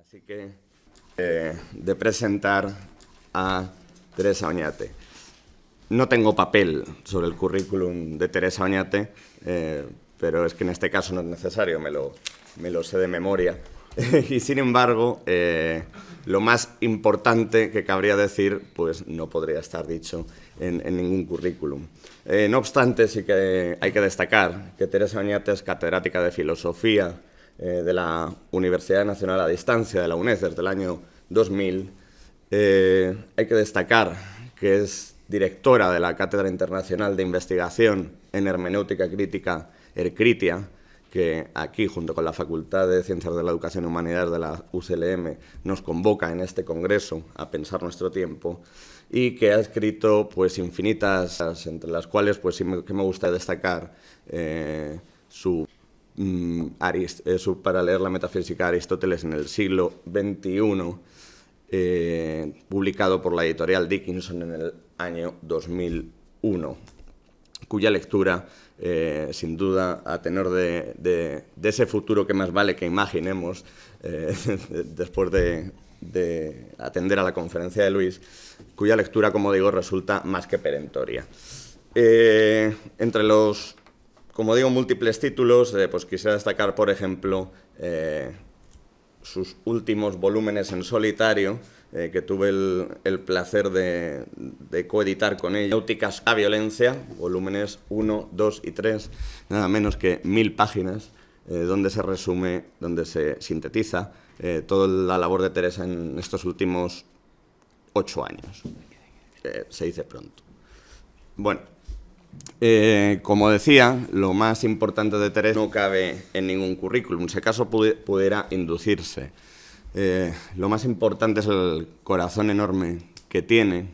Así que de presentar a Teresa Oñate. No tengo papel sobre el currículum de Teresa Oñate, pero es que en este caso no es necesario, me lo sé de memoria. Y sin embargo, lo más importante que cabría decir, pues no podría estar dicho en ningún currículum. No obstante, sí que hay que destacar que Teresa Oñate es catedrática de Filosofía de la Universidad Nacional a Distancia, de la UNED, desde el año 2000. Hay que destacar que es directora de la Cátedra Internacional de Investigación en Hermenéutica Crítica, ERCRITIA, que aquí, junto con la Facultad de Ciencias de la Educación y Humanidades de la UCLM, nos convoca en este congreso a pensar nuestro tiempo, y que ha escrito pues, infinitas, entre las cuales pues, sí que me gusta destacar para leer la metafísica de Aristóteles en el siglo XXI, publicado por la editorial Dickinson en el año 2001, cuya lectura, sin duda, a tenor de ese futuro que más vale que imaginemos, después de atender a la conferencia de Luis, cuya lectura, como digo, resulta más que perentoria. Entre los, como digo, múltiples títulos, pues quisiera destacar, por ejemplo, sus últimos volúmenes en solitario, que tuve el placer de coeditar con ella. Náuticas a violencia, volúmenes 1, 2 y 3, nada menos que 1000 páginas, donde se resume, donde se sintetiza toda la labor de Teresa en estos últimos 8 años. Se dice pronto. Bueno, como decía, lo más importante de Teresa no cabe en ningún currículum, si acaso pudiera inducirse. Lo más importante es el corazón enorme que tiene,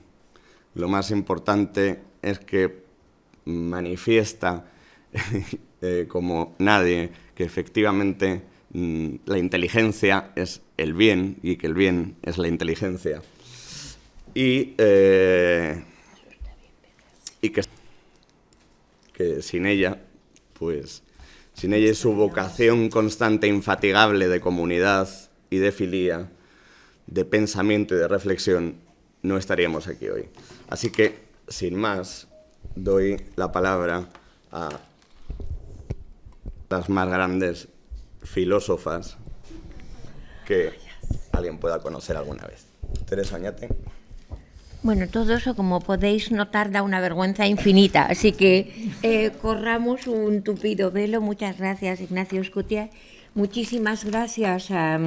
lo más importante es que manifiesta como nadie que efectivamente la inteligencia es el bien y que el bien es la inteligencia. Y que sin ella, pues, sin ella y su vocación constante e infatigable de comunidad y de filía, de pensamiento y de reflexión, no estaríamos aquí hoy. Así que, sin más, doy la palabra a las más grandes filósofas que alguien pueda conocer alguna vez. Teresa Oñate. Bueno, todo eso, como podéis notar, da una vergüenza infinita, así que corramos un tupido velo. Muchas gracias, Ignacio Escutia. Muchísimas gracias a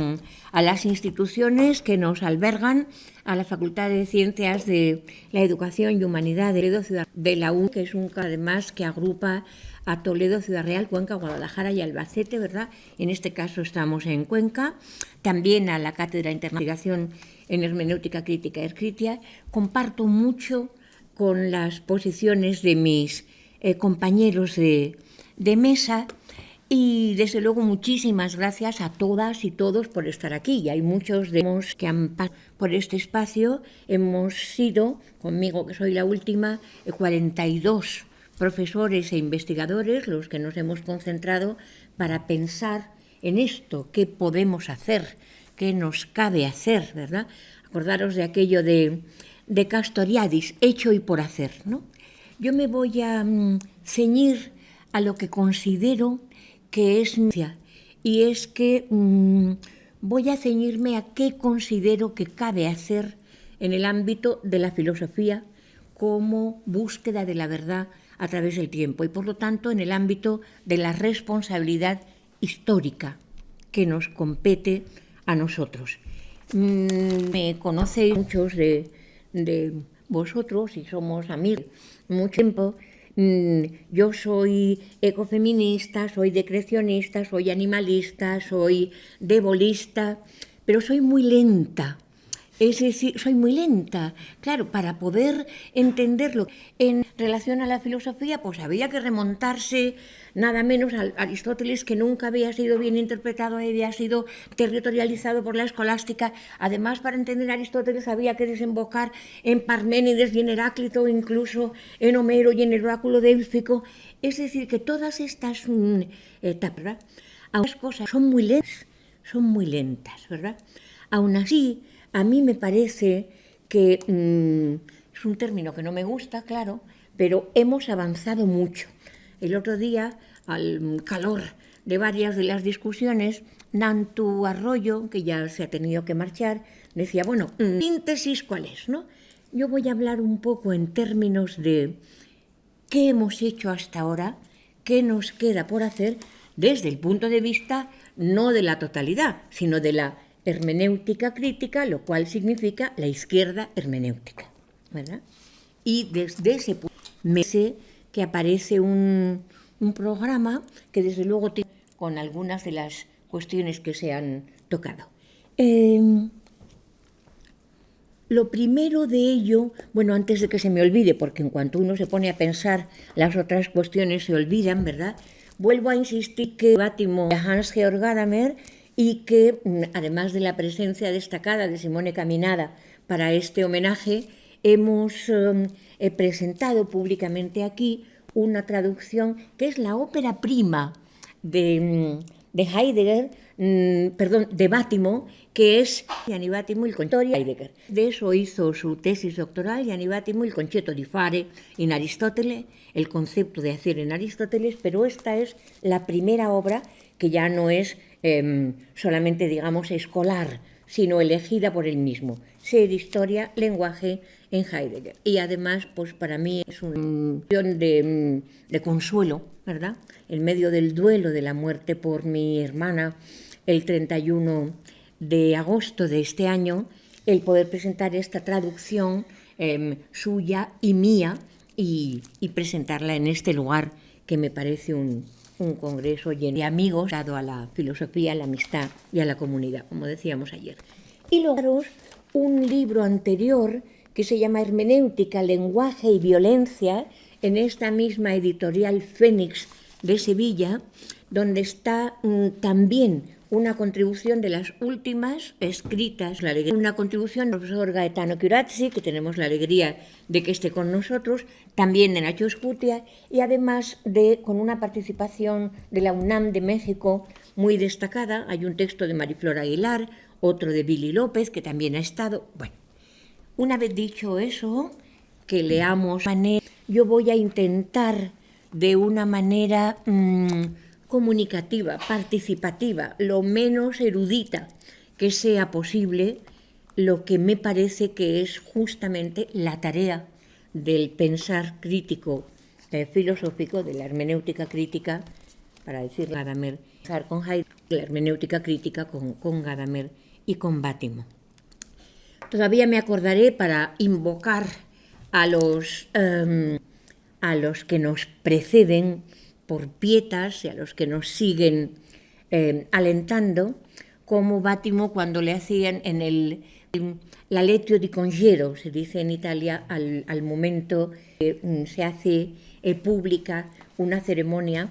las instituciones que nos albergan, a la Facultad de Ciencias de la Educación y Humanidad de Toledo, Ciudad de la UN, que es un además que agrupa a Toledo, Ciudad Real, Cuenca, Guadalajara y Albacete, ¿verdad? En este caso estamos en Cuenca. También a la Cátedra Internacional de Investigación en Hermenéutica Crítica ERCRITIA. Comparto mucho con las posiciones de mis compañeros de mesa. Y, desde luego, muchísimas gracias a todas y todos por estar aquí. Y hay muchos de los que han pasado por este espacio. Hemos sido, conmigo que soy la última, 42 profesores e investigadores los que nos hemos concentrado para pensar en esto, qué podemos hacer, qué nos cabe hacer, ¿verdad? Acordaros de aquello de Castoriadis, hecho y por hacer, ¿no? Yo me voy a ceñir a lo que considero que es ciencia, y es que voy a ceñirme a qué considero que cabe hacer en el ámbito de la filosofía como búsqueda de la verdad a través del tiempo, y por lo tanto en el ámbito de la responsabilidad histórica que nos compete a nosotros. Me conocéis muchos de vosotros y somos amigos mucho tiempo. Yo soy ecofeminista, soy decrecionista, soy animalista, soy debolista, pero soy muy lenta. Es decir, soy muy lenta. Claro, para poder entenderlo en relación a la filosofía, pues había que remontarse nada menos a Aristóteles, que nunca había sido bien interpretado, había sido territorializado por la escolástica. Además, para entender a Aristóteles había que desembocar en Parménides y en Heráclito, incluso en Homero y en el oráculo délfico. Es decir, que todas estas etapas, ¿verdad? Algunas cosas son muy lentas, ¿verdad? Aún así, a mí me parece que es un término que no me gusta, claro, pero hemos avanzado mucho. El otro día, al calor de varias de las discusiones, Nantu Arroyo, que ya se ha tenido que marchar, decía, bueno, síntesis, ¿cuál es, no? Yo voy a hablar un poco en términos de qué hemos hecho hasta ahora, qué nos queda por hacer desde el punto de vista no de la totalidad, sino de la hermenéutica crítica, lo cual significa la izquierda hermenéutica, ¿verdad? Y desde ese punto me sé que aparece un programa que desde luego tiene con algunas de las cuestiones que se han tocado. Lo primero de ello, bueno, antes de que se me olvide, porque en cuanto uno se pone a pensar las otras cuestiones se olvidan, ¿verdad? Vuelvo a insistir que Bátimo de Hans-Georg Gadamer y que, además de la presencia destacada de Simone Caminada para este homenaje, hemos presentado públicamente aquí una traducción que es la ópera prima de Heidegger, de Bátimo, que es Gianni Bátimo il concetto di Heidegger. De eso hizo su tesis doctoral Gianni Bátimo il concetto di fare in Aristóteles, el concepto de hacer en Aristóteles, pero esta es la primera obra que ya no es solamente, digamos, escolar, sino elegida por él mismo. Ser, historia, lenguaje en Heidegger. Y además, pues para mí es una cuestión de consuelo, ¿verdad? En medio del duelo de la muerte por mi hermana, el 31 de agosto de este año, el poder presentar esta traducción suya y mía y presentarla en este lugar que me parece un congreso lleno de amigos dado a la filosofía, a la amistad y a la comunidad, como decíamos ayer. Y luego un libro anterior que se llama Hermenéutica, Lenguaje y Violencia, en esta misma editorial Fénix de Sevilla, donde está también una contribución de las últimas escritas, una contribución del profesor Gaetano Chiurazzi, que tenemos la alegría de que esté con nosotros, también de Nacho Escutia, y además con una participación de la UNAM de México muy destacada. Hay un texto de Mariflor Aguilar, otro de Billy López, que también ha estado. Bueno, una vez dicho eso, que leamos, yo voy a intentar de una manera comunicativa, participativa, lo menos erudita que sea posible, lo que me parece que es justamente la tarea del pensar crítico filosófico, de la hermenéutica crítica, para decir Gadamer, con Heidegger, la hermenéutica crítica con Gadamer y con Bátimo. Todavía me acordaré para invocar a los que nos preceden por pietas y a los que nos siguen alentando, como Bátimo cuando le hacían en la Lectio di Congedo, se dice en Italia, al momento que se hace pública una ceremonia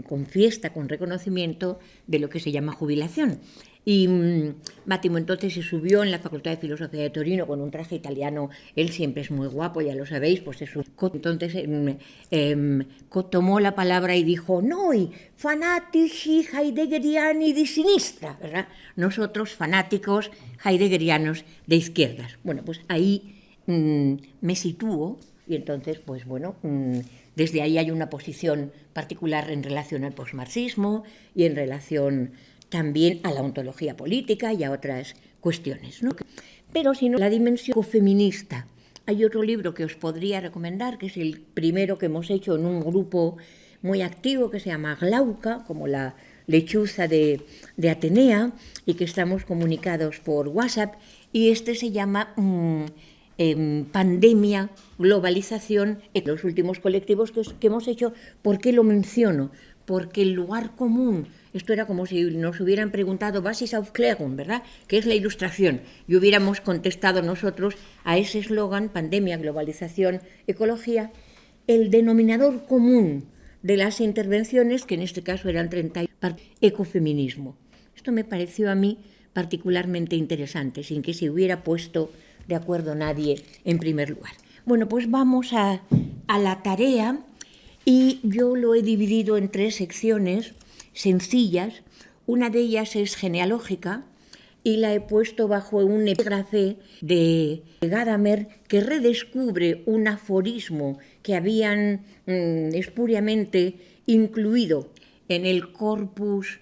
con fiesta, con reconocimiento de lo que se llama jubilación. Y Bátimo entonces se subió en la Facultad de Filosofía de Torino con un traje italiano. Él siempre es muy guapo, ya lo sabéis, pues eso. Entonces tomó la palabra y dijo: noi fanatici heideggeriani di sinistra, ¿verdad? Nosotros fanáticos heideggerianos de izquierdas. Bueno, pues ahí me sitúo y entonces, pues bueno, desde ahí hay una posición particular en relación al posmarxismo y en relación también a la ontología política y a otras cuestiones, ¿no? Pero si no, la dimensión feminista. Hay otro libro que os podría recomendar, que es el primero que hemos hecho en un grupo muy activo que se llama Glauca, como la lechuza de Atenea, y que estamos comunicados por WhatsApp, y este se llama Pandemia, Globalización, en los últimos colectivos que hemos hecho. ¿Por qué lo menciono? Porque el lugar común, esto era como si nos hubieran preguntado Basisaufklärung, ¿verdad?, que es la ilustración, y hubiéramos contestado nosotros a ese eslogan, pandemia, globalización, ecología, el denominador común de las intervenciones, que en este caso eran 30, ecofeminismo. Esto me pareció a mí particularmente interesante, sin que se hubiera puesto de acuerdo nadie en primer lugar. Bueno, pues vamos a la tarea. Y yo lo he dividido en 3 secciones sencillas. Una de ellas es genealógica, y la he puesto bajo un epígrafe de Gadamer que redescubre un aforismo que habían espuriamente incluido en el corpus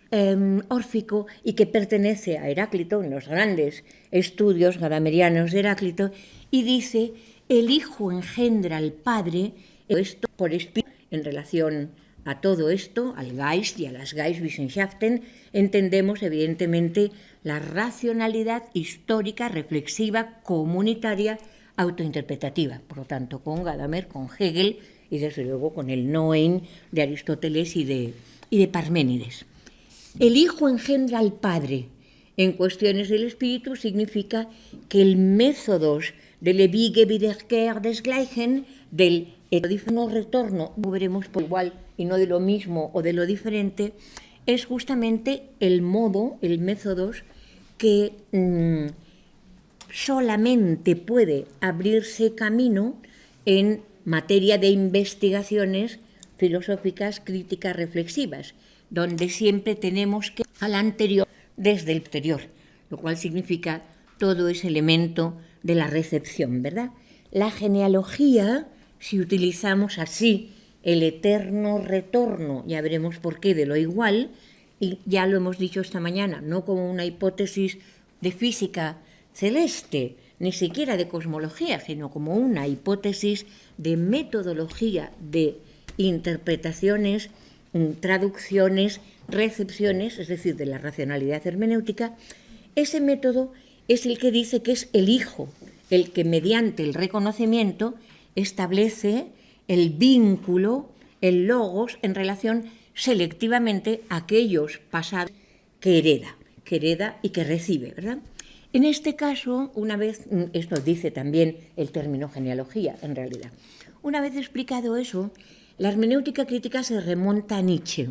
órfico y que pertenece a Heráclito, en los grandes estudios gadamerianos de Heráclito, y dice: el hijo engendra al padre, esto por espíritu. En relación a todo esto, al Geist y a las Geistwissenschaften, entendemos evidentemente la racionalidad histórica, reflexiva, comunitaria, autointerpretativa. Por lo tanto, con Gadamer, con Hegel y desde luego con el Noen de Aristóteles y de Parménides. El hijo engendra al padre. En cuestiones del espíritu significa que el métodos del ewige Wiederkehr desgleichen, del no retorno, no veremos por igual y no de lo mismo o de lo diferente, es justamente el modo, el métodos que solamente puede abrirse camino en materia de investigaciones filosóficas, críticas, reflexivas, donde siempre tenemos que ir al anterior desde el exterior, lo cual significa todo ese elemento de la recepción, ¿verdad? La genealogía, si utilizamos así el eterno retorno, ya veremos por qué, de lo igual, y ya lo hemos dicho esta mañana, no como una hipótesis de física celeste, ni siquiera de cosmología, sino como una hipótesis de metodología, de interpretaciones, traducciones, recepciones, es decir, de la racionalidad hermenéutica. Ese método es el que dice que es el hijo el que mediante el reconocimiento establece el vínculo, el logos, en relación selectivamente a aquellos pasados que hereda y que recibe, ¿verdad? En este caso, una vez, esto dice también el término genealogía, en realidad, una vez explicado eso, la hermenéutica crítica se remonta a Nietzsche,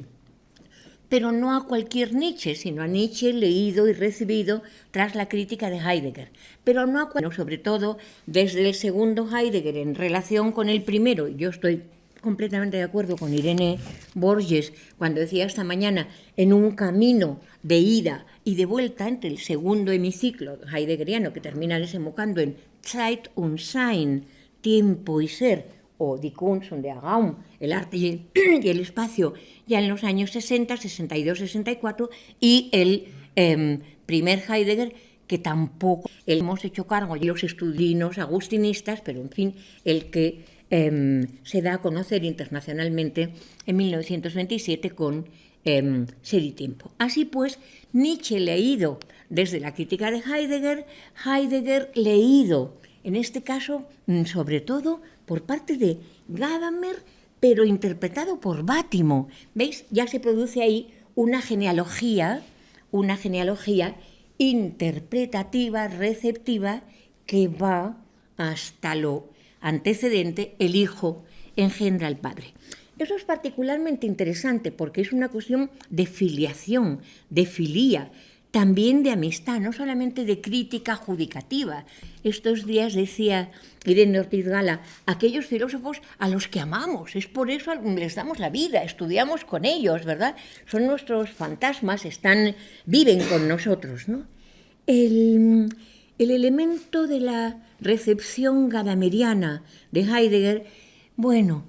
pero no a cualquier Nietzsche, sino a Nietzsche leído y recibido tras la crítica de Heidegger, pero no a cualquier, sobre todo desde el segundo Heidegger en relación con el primero. Yo estoy completamente de acuerdo con Irene Borges cuando decía esta mañana, en un camino de ida y de vuelta entre el segundo hemiciclo heideggeriano, que termina desembocando en Zeit und Sein, tiempo y ser, o Die Kunst und der Raum, el arte y el espacio, ya en los años 60, 62, 64, y el primer Heidegger, que tampoco hemos hecho cargo de los estudios agustinistas, pero en fin, el que se da a conocer internacionalmente en 1927 con Ser y Tiempo. Así pues, Nietzsche leído desde la crítica de Heidegger, Heidegger leído, en este caso, sobre todo, por parte de Gadamer, pero interpretado por Bátimo. ¿Veis? Ya se produce ahí una genealogía interpretativa, receptiva, que va hasta lo antecedente, el hijo engendra al padre. Eso es particularmente interesante porque es una cuestión de filiación, de filía, también de amistad, no solamente de crítica judicativa. Estos días decía Irene Ortiz Gala, aquellos filósofos a los que amamos, es por eso les damos la vida, estudiamos con ellos, ¿verdad? Son nuestros fantasmas, viven con nosotros, ¿no? El elemento de la recepción gadameriana de Heidegger, bueno,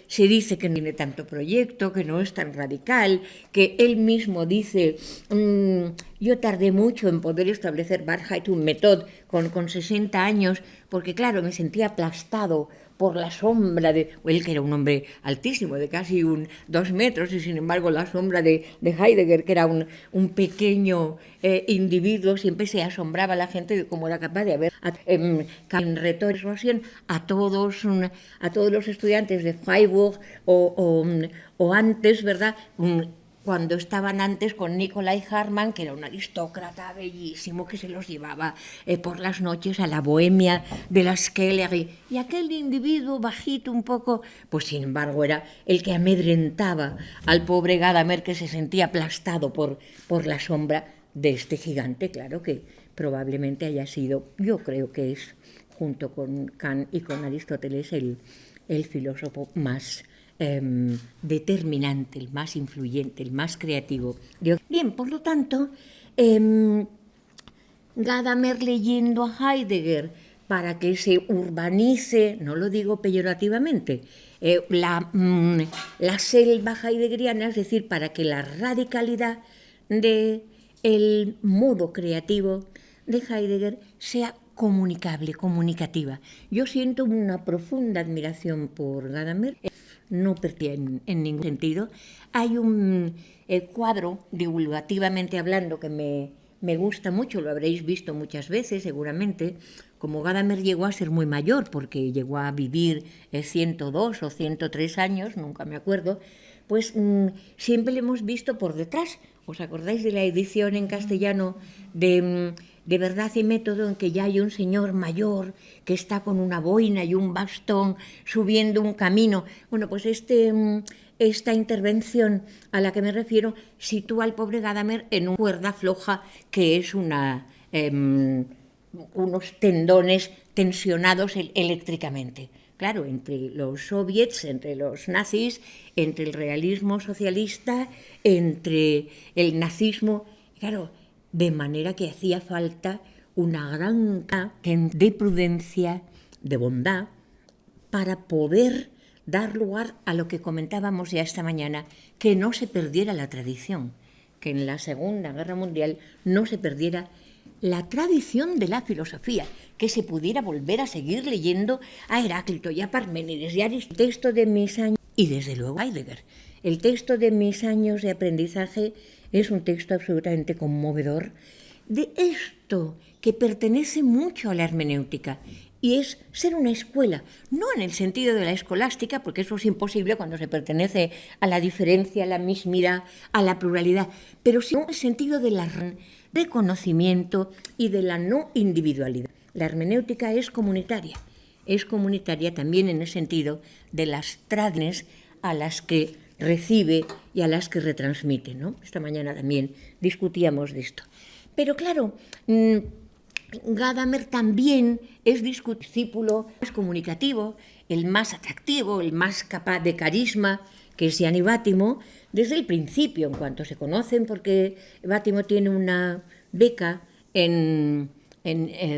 se dice que no tiene tanto proyecto, que no es tan radical, que él mismo dice, yo tardé mucho en poder establecer Wahrheit und Methode con 60 años, porque claro, me sentía aplastado por la sombra de... Él que era un hombre altísimo, de casi 2 metros, y sin embargo la sombra de Heidegger, que era un pequeño individuo, siempre se asombraba a la gente de cómo era capaz de haber en retórica a todos los estudiantes de Freiburg o antes, ¿verdad?, cuando estaban antes con Nicolai Hartmann, que era un aristócrata bellísimo que se los llevaba por las noches a la bohemia de la Skellerie. Y aquel individuo bajito un poco, pues sin embargo era el que amedrentaba al pobre Gadamer, que se sentía aplastado por la sombra de este gigante. Claro que probablemente haya sido, yo creo que es, junto con Kant y con Aristóteles, el filósofo más determinante, el más influyente, el más creativo. Bien, por lo tanto, Gadamer leyendo a Heidegger para que se urbanice, no lo digo peyorativamente, la selva heideggeriana, es decir, para que la radicalidad del modo creativo de Heidegger sea comunicable, comunicativa. Yo siento una profunda admiración por Gadamer, no perdía en ningún sentido. Hay un cuadro, divulgativamente hablando, que me gusta mucho, lo habréis visto muchas veces seguramente. Como Gadamer llegó a ser muy mayor, porque llegó a vivir 102 o 103 años, nunca me acuerdo, pues siempre le hemos visto por detrás. ¿Os acordáis de la edición en castellano de Verdad y Método, en que ya hay un señor mayor que está con una boina y un bastón subiendo un camino? Bueno, pues esta intervención a la que me refiero sitúa al pobre Gadamer en una cuerda floja que es unos tendones tensionados eléctricamente. Claro, entre los soviets, entre los nazis, entre el realismo socialista, entre el nazismo, claro, de manera que hacía falta una gran de prudencia, de bondad, para poder dar lugar a lo que comentábamos ya esta mañana, que no se perdiera la tradición, que en la Segunda Guerra Mundial no se perdiera la tradición de la filosofía, que se pudiera volver a seguir leyendo a Heráclito y a Parménides y a Aristóteles. El texto de mis años, y desde luego Heidegger, el texto de mis años de aprendizaje es un texto absolutamente conmovedor de esto que pertenece mucho a la hermenéutica, y es ser una escuela, no en el sentido de la escolástica, porque eso es imposible cuando se pertenece a la diferencia, a la mismidad, a la pluralidad, pero sí en el sentido de la reconocimiento y de la no individualidad. La hermenéutica es comunitaria también en el sentido de las tradiciones a las que recibe y a las que retransmite, ¿no? Esta mañana también discutíamos de esto. Pero claro, Gadamer también es discípulo más comunicativo, el más atractivo, el más capaz de carisma, que es Gianni Vattimo, desde el principio, en cuanto se conocen, porque Vattimo tiene una beca en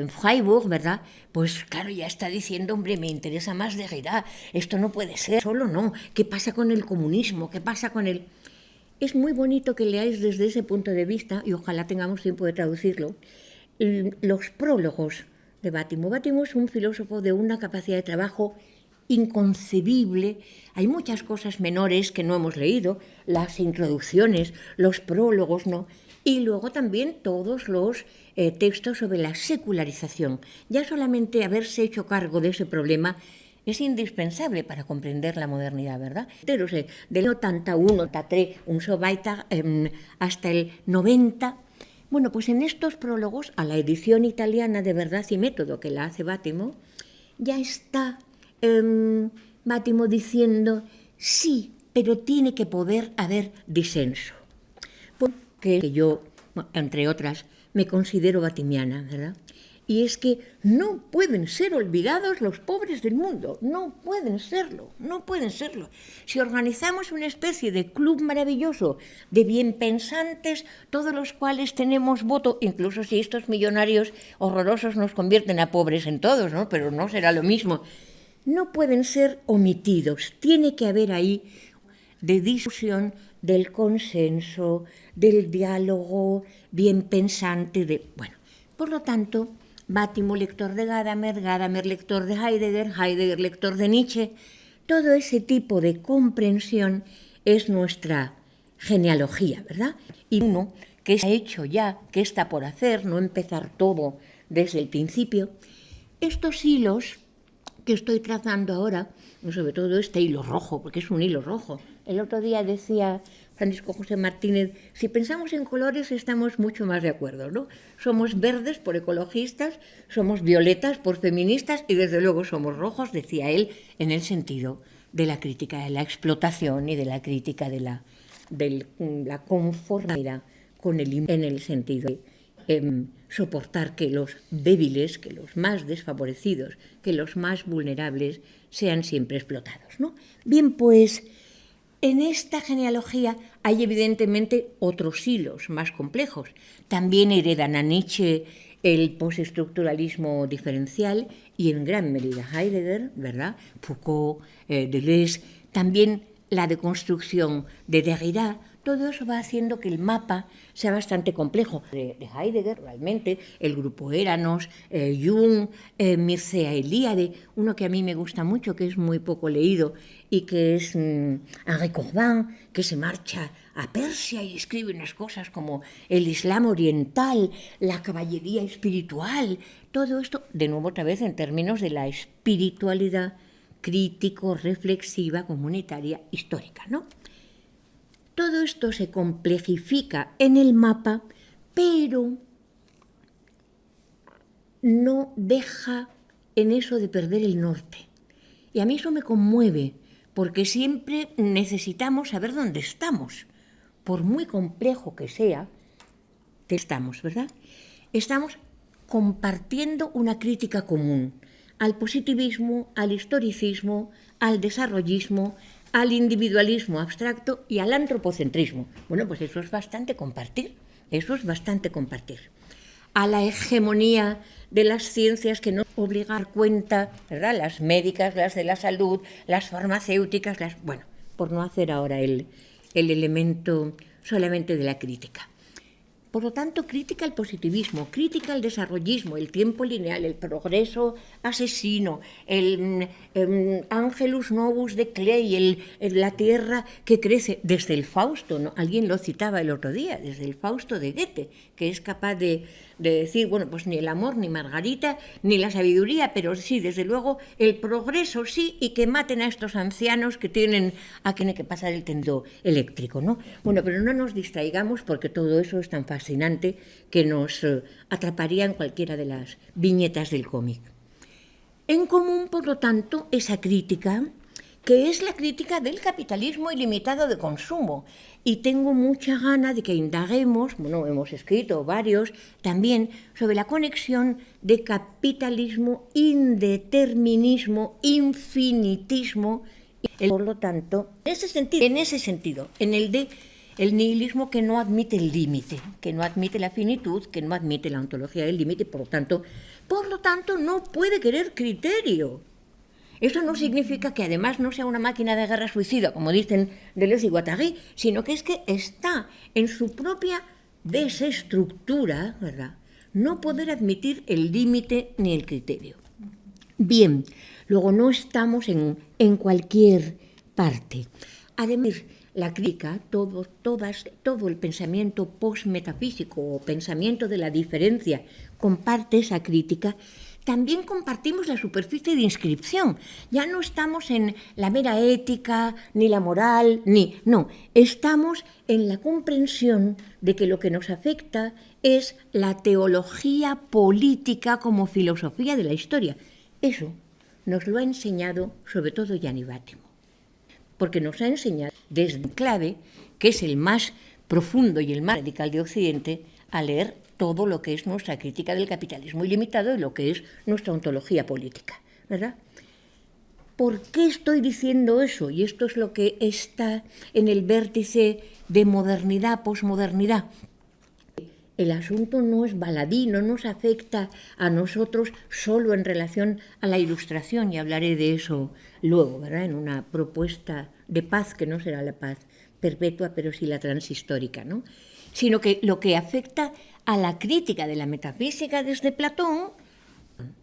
Freiburg, ¿verdad? Pues claro, ya está diciendo, hombre, me interesa más Derrida, esto no puede ser, solo no, ¿qué pasa con el comunismo? ¿Qué pasa con el...? Es muy bonito que leáis desde ese punto de vista, y ojalá tengamos tiempo de traducirlo, los prólogos de Vattimo. Vattimo es un filósofo de una capacidad de trabajo inconcebible. Hay muchas cosas menores que no hemos leído, las introducciones, los prólogos, ¿no? Y luego también todos los textos sobre la secularización. Ya solamente haberse hecho cargo de ese problema es indispensable para comprender la modernidad, ¿verdad? Pero del 81, 83, un Sobaita, hasta el 90. Bueno, pues en estos prólogos, a la edición italiana de Verdad y Método, que la hace Vattimo, ya está Vattimo diciendo, sí, pero tiene que poder haber disenso. Porque yo, entre otras, me considero vatimiana, ¿verdad? Y es que no pueden ser olvidados los pobres del mundo, no pueden serlo. Si organizamos una especie de club maravilloso de bienpensantes, todos los cuales tenemos voto, incluso si estos millonarios horrorosos nos convierten a pobres en todos, ¿no? Pero no será lo mismo. No pueden ser omitidos, tiene que haber ahí de discusión, del consenso, del diálogo bienpensante, bueno, por lo tanto, Vattimo lector de Gadamer, Gadamer lector de Heidegger, Heidegger lector de Nietzsche. Todo ese tipo de comprensión es nuestra genealogía, ¿verdad? Y uno que se ha hecho ya, que está por hacer, no empezar todo desde el principio. Estos hilos que estoy trazando ahora, sobre todo este hilo rojo, porque es un hilo rojo. El otro día decía Francisco José Martínez, si pensamos en colores estamos mucho más de acuerdo, ¿no? Somos verdes por ecologistas, somos violetas por feministas y desde luego somos rojos, decía él, en el sentido de la crítica de la explotación y de la crítica de la conformidad con en el sentido de soportar que los débiles, que los más desfavorecidos, que los más vulnerables sean siempre explotados, ¿no? Bien, pues en esta genealogía hay evidentemente otros hilos más complejos. También heredan a Nietzsche el postestructuralismo diferencial y en gran medida Heidegger, ¿verdad? Foucault, Deleuze, también la deconstrucción de Derrida. Todo eso va haciendo que el mapa sea bastante complejo. De Heidegger, realmente, el grupo Éranos, Jung, Mircea Eliade, uno que a mí me gusta mucho, que es muy poco leído, y que es Henri Corbin, que se marcha a Persia y escribe unas cosas como el Islam oriental, la caballería espiritual, todo esto, de nuevo otra vez en términos de la espiritualidad crítico, reflexiva, comunitaria, histórica, ¿no? Todo esto se complejifica en el mapa, pero no deja en eso de perder el norte. Y a mí eso me conmueve, porque siempre necesitamos saber dónde estamos. Por muy complejo que sea, estamos, ¿verdad? Estamos compartiendo una crítica común al positivismo, al historicismo, al desarrollismo, al individualismo abstracto y al antropocentrismo. Bueno, pues eso es bastante compartir, A la hegemonía de las ciencias que no obliga a dar cuenta, ¿verdad? Las médicas, las de la salud, las farmacéuticas, bueno, por no hacer ahora el elemento solamente de la crítica. Por lo tanto, crítica al positivismo, crítica al desarrollismo, el tiempo lineal, el progreso asesino, el Angelus Novus de Clay, la tierra que crece, desde el Fausto, ¿no? Alguien lo citaba el otro día, desde el Fausto de Goethe, que es capaz de decir, bueno, pues ni el amor, ni Margarita, ni la sabiduría, pero sí, desde luego, el progreso sí, y que maten a estos ancianos que tienen que pasar el tendido eléctrico, ¿no? Bueno, pero no nos distraigamos porque todo eso es tan fascinante que nos atraparía en cualquiera de las viñetas del cómic. En común, por lo tanto, esa crítica, que es la crítica del capitalismo ilimitado de consumo. Y tengo mucha gana de que indaguemos, bueno, hemos escrito varios también, sobre la conexión de capitalismo, indeterminismo, infinitismo, y por lo tanto, en ese sentido, en el de el nihilismo que no admite el límite, que no admite la finitud, que no admite la ontología del límite, por lo tanto no puede querer criterio. Eso no significa que además no sea una máquina de guerra suicida, como dicen Deleuze y Guattari, sino que es que está en su propia desestructura, ¿verdad? No poder admitir el límite ni el criterio. Bien, luego no estamos en cualquier parte. Además, la crítica, todo el pensamiento postmetafísico o pensamiento de la diferencia comparte esa crítica. También compartimos la superficie de inscripción. Ya no estamos en la mera ética, ni la moral, no. Estamos en la comprensión de que lo que nos afecta es la teología política como filosofía de la historia. Eso nos lo ha enseñado sobre todo Gianni Vattimo, porque nos ha enseñado desde clave, que es el más profundo y el más radical de Occidente, a leer todo lo que es nuestra crítica del capitalismo ilimitado y lo que es nuestra ontología política, ¿verdad? ¿Por qué estoy diciendo eso? Y esto es lo que está en el vértice de modernidad, posmodernidad. El asunto no es baladí, no nos afecta a nosotros solo en relación a la Ilustración, y hablaré de eso luego, ¿verdad? En una propuesta de paz, que no será la paz perpetua, pero sí la transhistórica, ¿no? Sino que lo que afecta a la crítica de la metafísica desde Platón,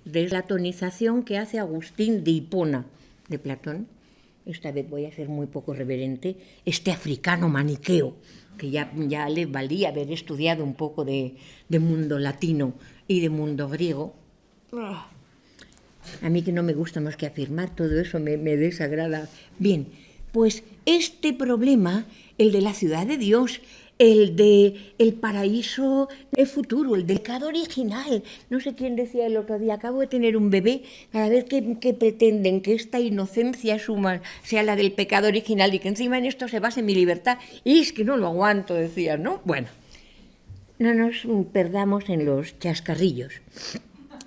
de la platonización que hace Agustín de Hipona de Platón, esta vez voy a ser muy poco reverente, este africano maniqueo, que ya le valía haber estudiado un poco de mundo latino y de mundo griego. A mí, que no me gusta más que afirmar, todo eso me desagrada. Bien, pues este problema, el de la ciudad de Dios, el de el paraíso futuro, el del pecado original. No sé quién decía el otro día, acabo de tener un bebé, cada vez que pretenden que esta inocencia suma sea la del pecado original y que encima en esto se base mi libertad, y es que no lo aguanto, decía, ¿no? Bueno, no nos perdamos en los chascarrillos.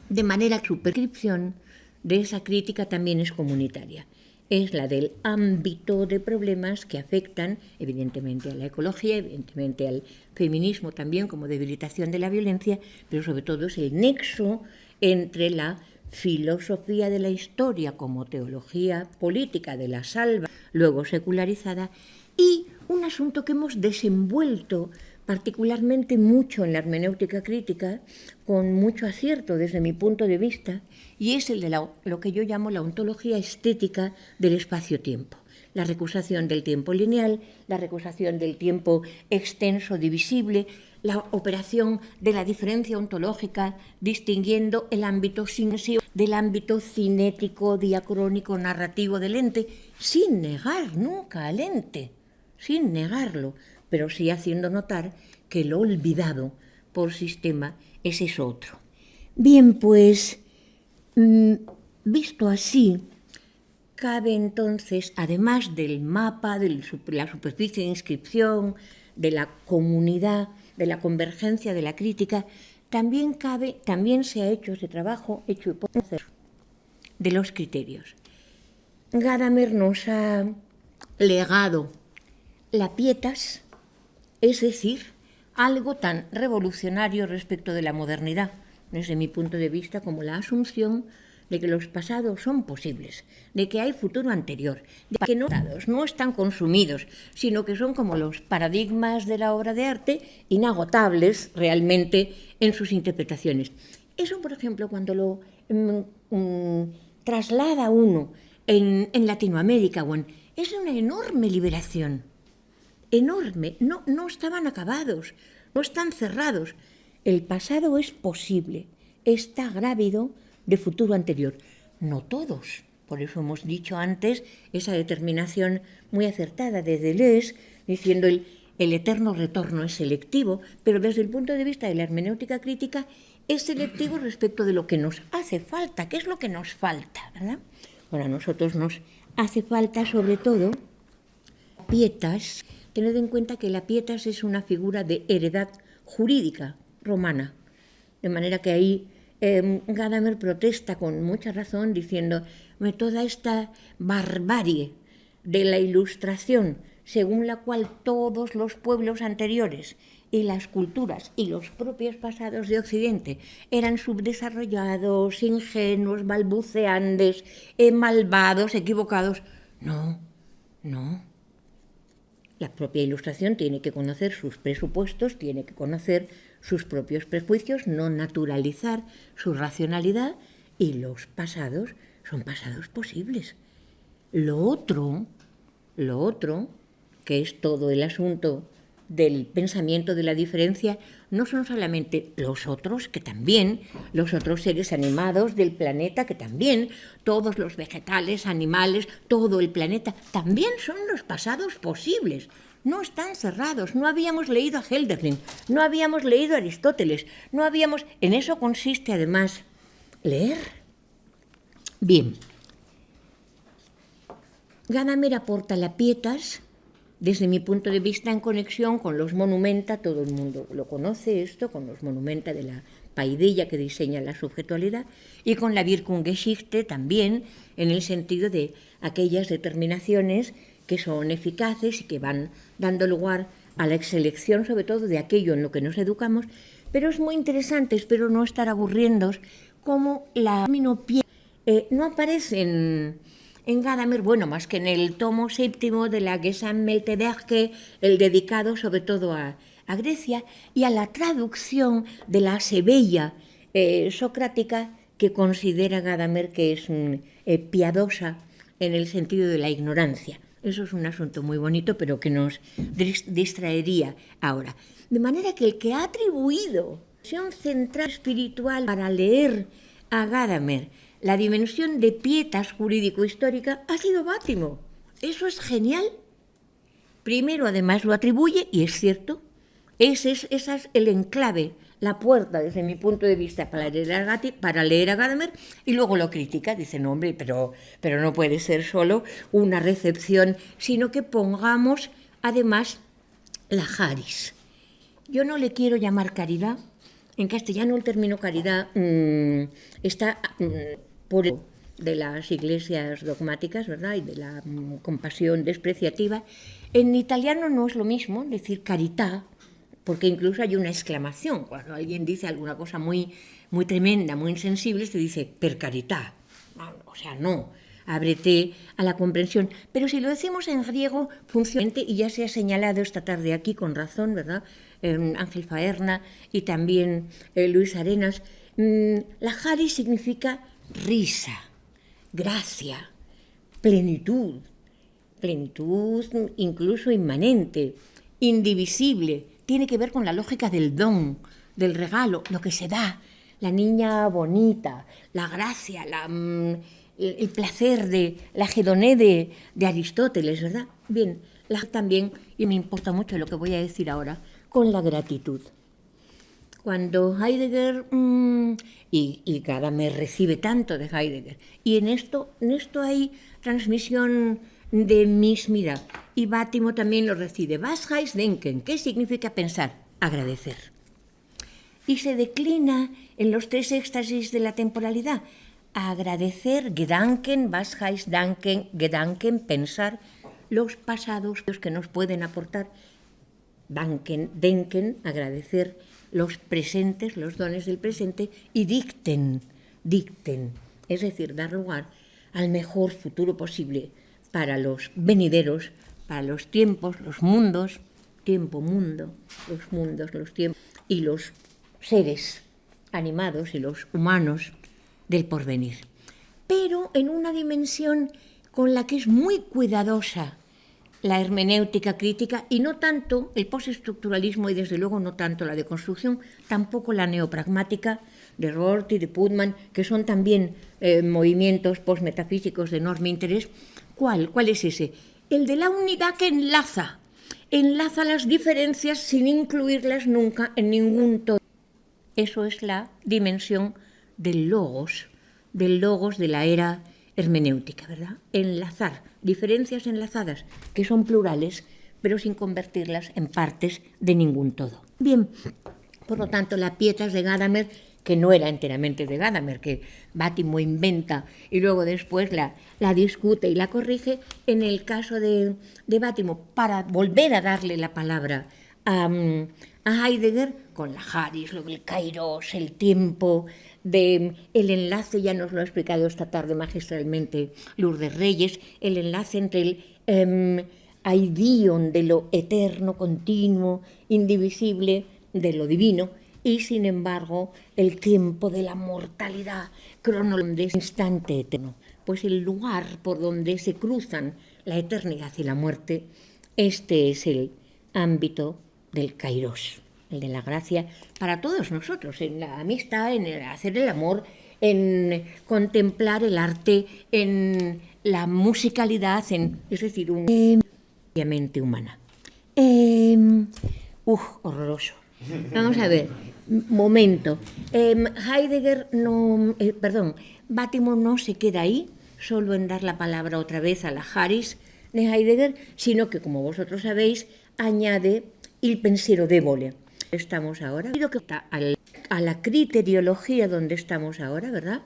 De manera que su prescripción de esa crítica también es comunitaria. es la del ámbito de problemas que afectan evidentemente a la ecología, evidentemente al feminismo también como debilitación de la violencia, pero sobre todo es el nexo entre la filosofía de la historia como teología política de la salva, luego secularizada, y un asunto que hemos desenvuelto particularmente mucho en la hermenéutica crítica, con mucho acierto desde mi punto de vista, y es el de lo que yo llamo la ontología estética del espacio-tiempo. La recusación del tiempo lineal, la recusación del tiempo extenso divisible, la operación de la diferencia ontológica, distinguiendo el ámbito sinesio del ámbito cinético, diacrónico, narrativo del ente, sin negar nunca al ente, sin negarlo, pero sí haciendo notar que lo olvidado por sistema es eso otro. Bien, pues, visto así, cabe entonces, además del mapa, de la superficie de inscripción, de la comunidad, de la convergencia de la crítica, también se ha hecho ese trabajo, hecho hipótesis de los criterios. Gadamer nos ha legado la pietas, es decir, algo tan revolucionario respecto de la modernidad, desde mi punto de vista, como la asunción de que los pasados son posibles, de que hay futuro anterior, de que no están consumidos, sino que son como los paradigmas de la obra de arte, inagotables realmente en sus interpretaciones. Eso, por ejemplo, cuando lo traslada uno en Latinoamérica, es una enorme liberación. Enorme, no estaban acabados, no están cerrados. El pasado es posible, está grávido de futuro anterior. No todos, por eso hemos dicho antes esa determinación muy acertada de Deleuze, diciendo el eterno retorno es selectivo, pero desde el punto de vista de la hermenéutica crítica es selectivo respecto de lo que nos hace falta. ¿Qué es lo que nos falta, verdad? Bueno, a nosotros nos hace falta sobre todo pietas. Tened en cuenta que la pietas es una figura de heredad jurídica romana, de manera que ahí Gadamer protesta con mucha razón diciendo toda esta barbarie de la Ilustración, según la cual todos los pueblos anteriores y las culturas y los propios pasados de Occidente eran subdesarrollados, ingenuos, balbuceantes, malvados, equivocados. No. La propia Ilustración tiene que conocer sus presupuestos, tiene que conocer sus propios prejuicios, no naturalizar su racionalidad, y los pasados son pasados posibles. Lo otro, que es todo el asunto del pensamiento de la diferencia, no son solamente los otros, que también, los otros seres animados del planeta, que también, todos los vegetales, animales, todo el planeta, también son los pasados posibles. No están cerrados, no habíamos leído a Hölderlin, no habíamos leído a Aristóteles, En eso consiste, además, leer. Bien. Gadamer aporta la pietas, desde mi punto de vista, en conexión con los monumenta, todo el mundo lo conoce esto, con los monumenta de la paidilla que diseña la subjetualidad, y con la Wirkungsgeschichte también, en el sentido de aquellas determinaciones que son eficaces y que van dando lugar a la selección, sobre todo, de aquello en lo que nos educamos. Pero es muy interesante, espero no estar aburriéndoos, cómo la término pie no aparece en Gadamer, más que en el tomo 7 de la Gesammelte, el dedicado sobre todo a Grecia, y a la traducción de la Sebella socrática, que considera Gadamer que es piadosa en el sentido de la ignorancia. Eso es un asunto muy bonito, pero que nos distraería ahora. De manera que el que ha atribuido la central espiritual para leer a Gadamer la dimensión de pietas jurídico-histórica ha sido Bátimo. Eso es genial. Primero, además, lo atribuye, y es cierto, esa es el enclave, la puerta, desde mi punto de vista, para leer a Gadamer, y luego lo critica. Dice, no, hombre, pero no puede ser solo una recepción, sino que pongamos, además, la charis. Yo no le quiero llamar caridad. En castellano el término caridad está por de las iglesias dogmáticas, ¿verdad? Y de la compasión despreciativa. En italiano no es lo mismo decir carità, porque incluso hay una exclamación. Cuando alguien dice alguna cosa muy, muy tremenda, muy insensible, se dice per carità. O sea, no, ábrete a la comprensión. Pero si lo decimos en griego, funciona, y ya se ha señalado esta tarde aquí con razón, ¿verdad? Ángel Faerna y también Luis Arenas. La charis significa risa, gracia, plenitud, plenitud incluso inmanente, indivisible. Tiene que ver con la lógica del don, del regalo, lo que se da, la niña bonita, la gracia, el placer de la hedonía de Aristóteles, ¿verdad? Bien, también, y me importa mucho lo que voy a decir ahora, con la gratitud. Cuando Heidegger, y Gadamer recibe tanto de Heidegger, y en esto hay transmisión de mismidad, y Bátimo también lo recibe. Was heißt denken? ¿Qué significa pensar? Agradecer. Y se declina en los 3 éxtasis de la temporalidad. Agradecer, Gedanken, was heißt danken, Gedanken, pensar, los pasados que nos pueden aportar, danken, denken, agradecer, los presentes, los dones del presente, y dicten, es decir, dar lugar al mejor futuro posible para los venideros, para los tiempos, los mundos, tiempo-mundo, los mundos, los tiempos, y los seres animados y los humanos del porvenir. Pero en una dimensión con la que es muy cuidadosa la hermenéutica crítica, y no tanto el postestructuralismo y desde luego no tanto la deconstrucción, tampoco la neopragmática de Rorty, de Putman, que son también movimientos postmetafísicos de enorme interés. ¿Cuál es ese? El de la unidad que enlaza las diferencias sin incluirlas nunca en ningún todo. Eso es la dimensión del logos de la era hermenéutica, ¿verdad? Enlazar, diferencias enlazadas, que son plurales, pero sin convertirlas en partes de ningún todo. Bien, por lo tanto, la Pietas de Gadamer, que no era enteramente de Gadamer, que Bátimo inventa y luego después la discute y la corrige, en el caso de Bátimo, para volver a darle la palabra a Heidegger, con la charis, el kairos, el tiempo, el enlace, ya nos lo ha explicado esta tarde magistralmente Lourdes Reyes, el enlace entre el aidion de lo eterno, continuo, indivisible, de lo divino, y sin embargo el tiempo de la mortalidad, cronológico, instante eterno. Pues el lugar por donde se cruzan la eternidad y la muerte, este es el ámbito del kairos, el de la gracia para todos nosotros, en la amistad, en el hacer el amor, en contemplar el arte, en la musicalidad, es decir, una mente humana. Horroroso. Vamos a ver, momento. Bátimo no se queda ahí, solo en dar la palabra otra vez a la charis de Heidegger, sino que, como vosotros sabéis, añade il pensiero debole. Estamos ahora, a la criteriología donde estamos ahora, ¿verdad?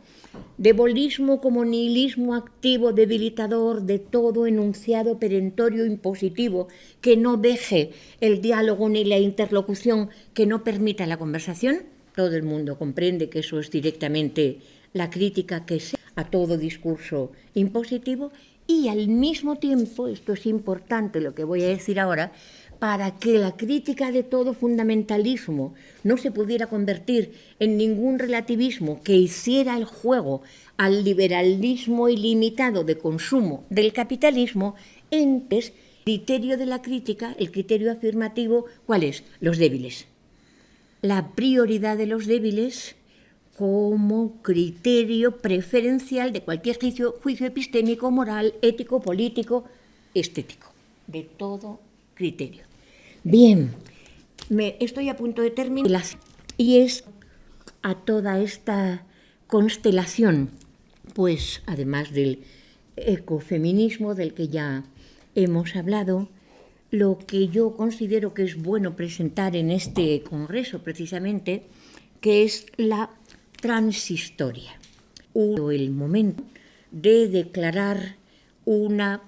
Debolismo como nihilismo activo, debilitador de todo enunciado perentorio impositivo que no deje el diálogo ni la interlocución, que no permita la conversación. Todo el mundo comprende que eso es directamente la crítica que se a todo discurso impositivo, y al mismo tiempo, esto es importante lo que voy a decir ahora, para que la crítica de todo fundamentalismo no se pudiera convertir en ningún relativismo que hiciera el juego al liberalismo ilimitado de consumo del capitalismo, entonces, el criterio de la crítica, el criterio afirmativo, ¿cuál es? Los débiles. La prioridad de los débiles como criterio preferencial de cualquier juicio epistémico, moral, ético, político, estético, de todo criterio. Bien, estoy a punto de terminar, y es a toda esta constelación, pues además del ecofeminismo del que ya hemos hablado, lo que yo considero que es bueno presentar en este congreso precisamente, que es la transhistoria, el momento de declarar una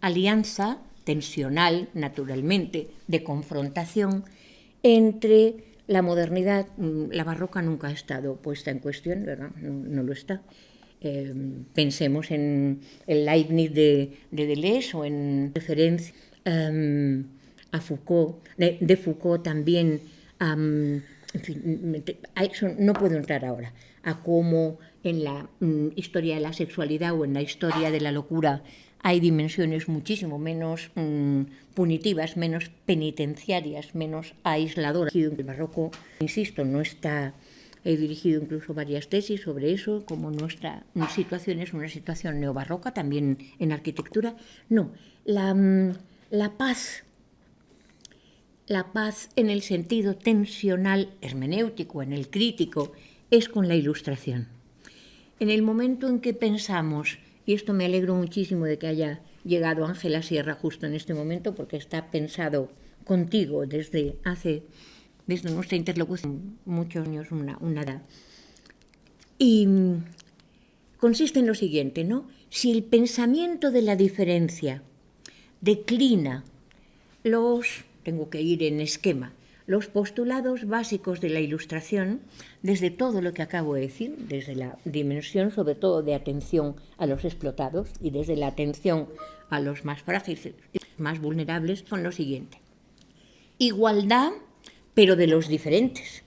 alianza tensional, naturalmente, de confrontación entre la modernidad. La barroca nunca ha estado puesta en cuestión, ¿verdad? No lo está. Pensemos en el Leibniz de Deleuze o en referencia a Foucault, de Foucault también. En fin, no puedo entrar ahora a cómo en la historia de la sexualidad o en la historia de la locura hay dimensiones muchísimo menos punitivas, menos penitenciarias, menos aisladoras. El barroco, insisto, no está... He dirigido incluso varias tesis sobre eso, como nuestra situación es una situación neobarroca, también en arquitectura. No, la paz en el sentido tensional hermenéutico, en el crítico, es con la Ilustración. En el momento en que pensamos, y esto me alegro muchísimo de que haya llegado Ángela Sierra justo en este momento, porque está pensado contigo desde nuestra interlocución, muchos años, una edad. Y consiste en lo siguiente, ¿no? Si el pensamiento de la diferencia declina tengo que ir en esquema, los postulados básicos de la Ilustración, desde todo lo que acabo de decir, desde la dimensión sobre todo de atención a los explotados y desde la atención a los más frágiles, más vulnerables, son lo siguiente. Igualdad, pero de los diferentes.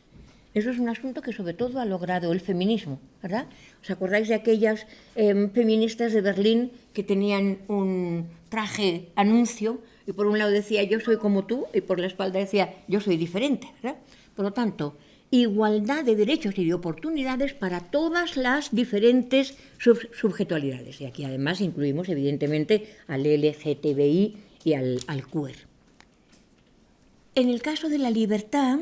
Eso es un asunto que sobre todo ha logrado el feminismo, ¿verdad? ¿Os acordáis de aquellas feministas de Berlín que tenían un traje anuncio y por un lado decía yo soy como tú y por la espalda decía yo soy diferente, ¿verdad? Por lo tanto, igualdad de derechos y de oportunidades para todas las diferentes subjetualidades. Y aquí además incluimos evidentemente al LGTBI y al queer. En el caso de la libertad,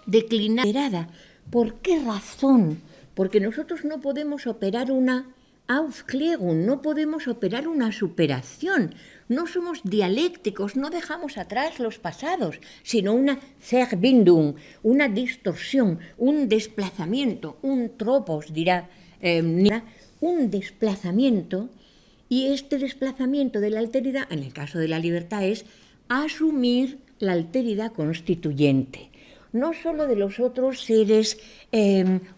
declinada. ¿Por qué razón? Porque nosotros no podemos operar una Aufklärung, no podemos operar una superación, no somos dialécticos, no dejamos atrás los pasados, sino una Verbindung, una distorsión, un desplazamiento, un tropos, dirá, un desplazamiento, y este desplazamiento de la alteridad, en el caso de la libertad, es asumir la alteridad constituyente. No solo de los otros seres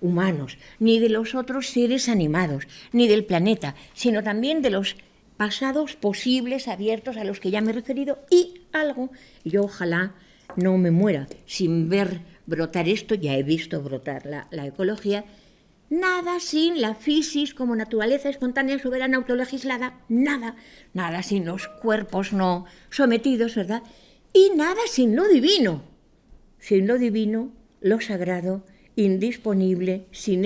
humanos, ni de los otros seres animados, ni del planeta, sino también de los pasados posibles abiertos a los que ya me he referido y algo, yo ojalá no me muera sin ver brotar esto, ya he visto brotar la ecología, nada sin la physis como naturaleza espontánea, soberana, autolegislada, nada sin los cuerpos no sometidos, ¿verdad? Y nada sin lo divino. Sin lo divino, lo sagrado, indisponible, sin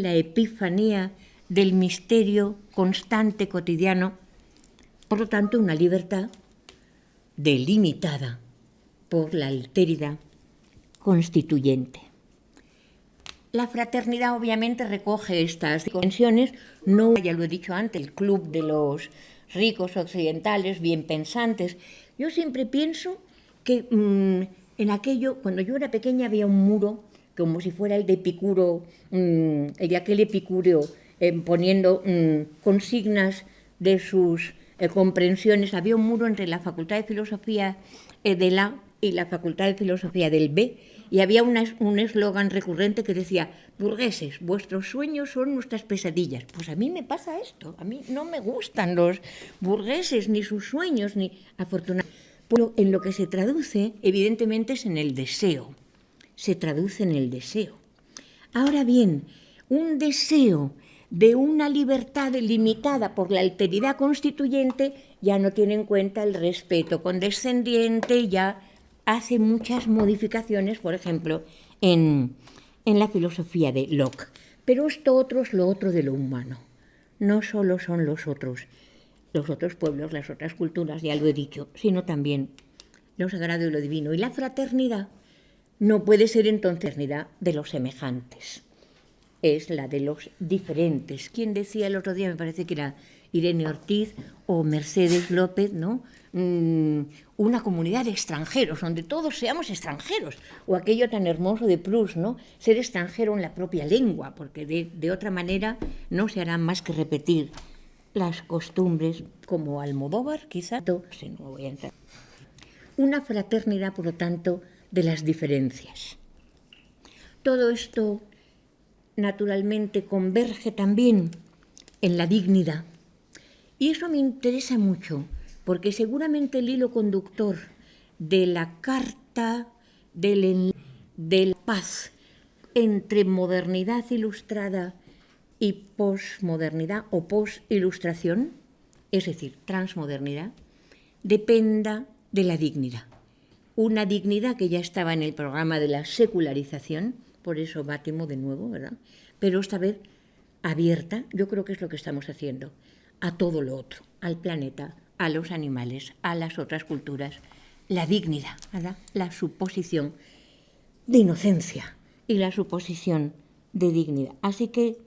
la epifanía del misterio constante, cotidiano. Por lo tanto, una libertad delimitada por la alteridad constituyente. La fraternidad obviamente recoge estas dimensiones, no, ya lo he dicho antes, el club de los ricos occidentales, bien pensantes. Yo siempre pienso que en aquello, cuando yo era pequeña había un muro, como si fuera el de Epicuro, aquel Epicúreo poniendo consignas de sus comprensiones. Había un muro entre la Facultad de Filosofía del A y la Facultad de Filosofía del B, y había un eslogan recurrente que decía: burgueses, vuestros sueños son nuestras pesadillas. Pues a mí me pasa esto, a mí no me gustan los burgueses, ni sus sueños, ni afortunadamente. Pero en lo que se traduce, evidentemente, es en el deseo. Se traduce en el deseo. Ahora bien, un deseo de una libertad limitada por la alteridad constituyente ya no tiene en cuenta el respeto condescendiente, ya hace muchas modificaciones, por ejemplo, en la filosofía de Locke. Pero esto otro es lo otro de lo humano. No solo son los otros pueblos, las otras culturas, ya lo he dicho, sino también lo sagrado y lo divino. Y la fraternidad no puede ser entonces fraternidad de los semejantes, es la de los diferentes. ¿Quién decía el otro día? Me parece que era Irene Ortiz o Mercedes López, ¿no? Una comunidad de extranjeros, donde todos seamos extranjeros, o aquello tan hermoso de Proust, ¿no? Ser extranjero en la propia lengua, porque de otra manera no se hará más que repetir las costumbres, como Almodóvar, quizá, no voy a entrar. Una fraternidad, por lo tanto, de las diferencias. Todo esto, naturalmente, converge también en la dignidad. Y eso me interesa mucho, porque seguramente el hilo conductor de la Carta de la Paz entre modernidad ilustrada y posmodernidad o posilustración, es decir, transmodernidad, dependa de la dignidad. Una dignidad que ya estaba en el programa de la secularización, por eso Bátimo de nuevo, ¿verdad? Pero esta vez abierta, yo creo que es lo que estamos haciendo, a todo lo otro, al planeta, a los animales, a las otras culturas. La dignidad, ¿verdad? La suposición de inocencia y la suposición de dignidad. Así que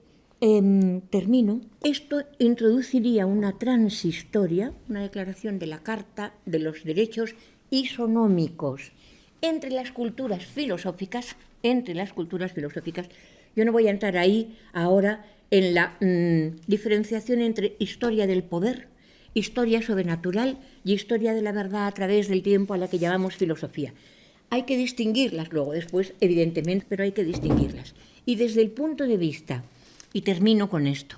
termino. Esto introduciría una transhistoria, una declaración de la Carta de los Derechos Isonómicos entre las culturas filosóficas. Yo no voy a entrar ahí ahora en la diferenciación entre historia del poder, historia sobrenatural y historia de la verdad a través del tiempo, a la que llamamos filosofía. Hay que distinguirlas luego, después, evidentemente, pero hay que distinguirlas. Y desde el punto de vista, y termino con esto,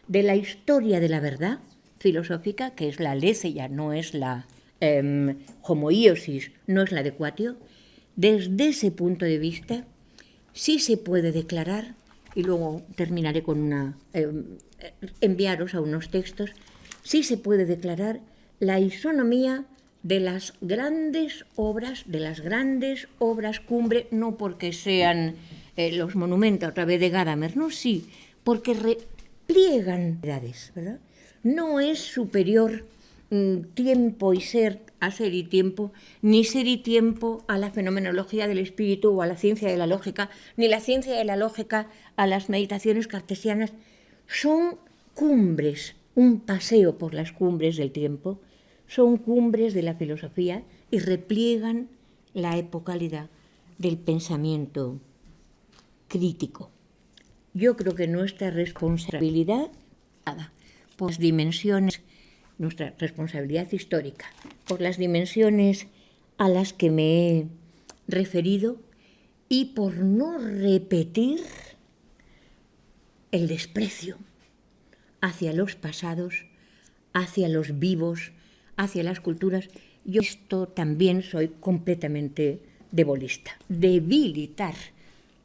de la historia de la verdad filosófica, que es la aletheia, no es la homoiosis, no es la adequatio, desde ese punto de vista sí se puede declarar, y luego terminaré con enviaros a unos textos, sí se puede declarar la isonomía de las grandes obras cumbre, no porque sean los monumentos a través de Gadamer, no, sí, porque repliegan edades, ¿verdad? No es superior tiempo y ser a ser y tiempo, ni ser y tiempo a la fenomenología del espíritu o a la ciencia de la lógica, ni la ciencia de la lógica a las meditaciones cartesianas. Son cumbres, un paseo por las cumbres del tiempo, son cumbres de la filosofía y repliegan la epocalidad del pensamiento crítico. Yo creo que nuestra responsabilidad, por las dimensiones, nuestra responsabilidad histórica, por las dimensiones a las que me he referido y por no repetir el desprecio hacia los pasados, hacia los vivos, hacia las culturas. Yo esto también soy completamente debolista. Debilitar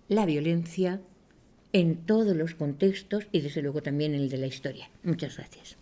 la violencia en todos los contextos y desde luego también en el de la historia. Muchas gracias.